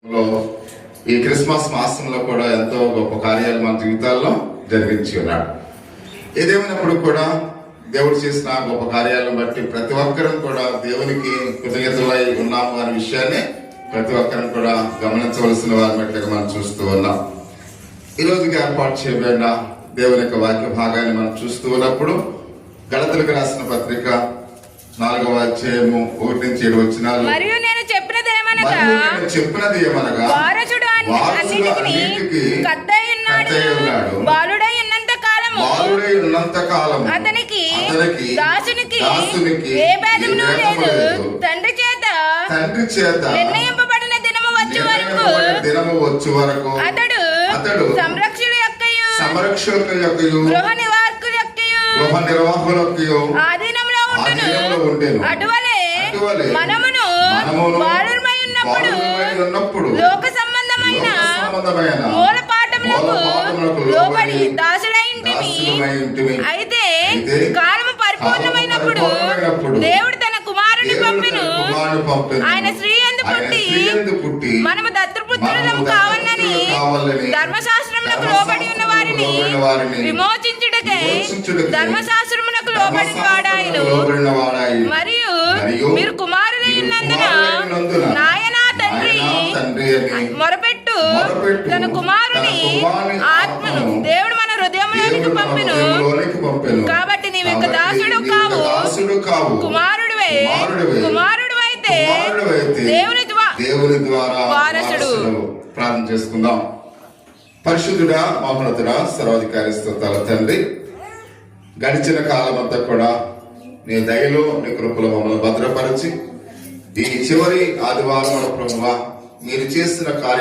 ఈ క్రిస్మస్ మాసంలో కూడా ఎంతో గొప్ప కార్యాలు మన జీవితాల్లో జరిగించి ఉన్నాడు. ఏదేమైనప్పుడు కూడా దేవుడు చేసిన గొప్ప కార్యాలను బట్టి ప్రతి ఒక్కరం కూడా దేవునికి కృతజ్ఞతలై ఉన్నాము అనే విషయాన్ని ప్రతి ఒక్కరం కూడా గమనించవలసిన వారి మట్టిగా మనం చూస్తూ ఉన్నాం. ఈ రోజుకి ఏర్పాటు చేయబడిన దేవుని యొక్క వాక్య భాగాన్ని మనం చూస్తూ ఉన్నప్పుడు గళతలకు రాసిన పత్రిక 4వ అధ్యాయము 1-7 వచనాలు. మరియు నేను చెప్పినది ఏమనగా వారసుడు అన్నిటికీ కర్తై ఉన్నాడు. బాలుడై ఉన్నంత కాలము అతనికి దాసునికి ఏ భేదమును లేదు. తండ్రి చేత నిర్ణయింపబడిన దినము వచ్చు వరకు అతడు సంరక్షకుల యొక్కయు గృహ నిర్వాహకుల యొక్కయు ఆధీనంలో ఉండెను. అటువలే మనమును బాలురమై ఉన్నప్పుడు లోక సంబంధమైన మూలపాఠములకు లోబడి దాసుడై ఉంటిమి. అయితే కాలము పరిపూర్ణమైనప్పుడు దేవుడు తన కుమారుని పంపెను. ఆయన స్త్రీ యందు పుట్టి మనము దత్తపుత్రులము కావాలని ధర్మశాస్త్రమునకు లోబడి ఉన్న వారిని విమోచించుటకై ధర్మశాస్త్రమునకు లోబడిన వాడాయను. మరియు మీరు కుమారులై ఉన్నందున నాయనా తండ్రి మొరపెట్టు తన కుమారుని ఆత్మను దేవుడు మన హృదయంలోనికి పంపెను. కాబట్టి నీవు ఇక దాసుడు కావు, కుమారుడు అయితే దేవుని ద్వారా వారసుడు. ప్రార్థన చేసుకుందాం. పరిశుద్ధుడా, మహోన్నతుడా, సర్వాధికారి స్తోత్రాల తండ్రి, గడిచిన కాలం అంతా కూడా నీ దయలో నీ కృపలో మమ్మల్ని భద్రపరిచి ఈ చివరి ఆదివారం ప్రభువా మీరు చేసిన కార్యం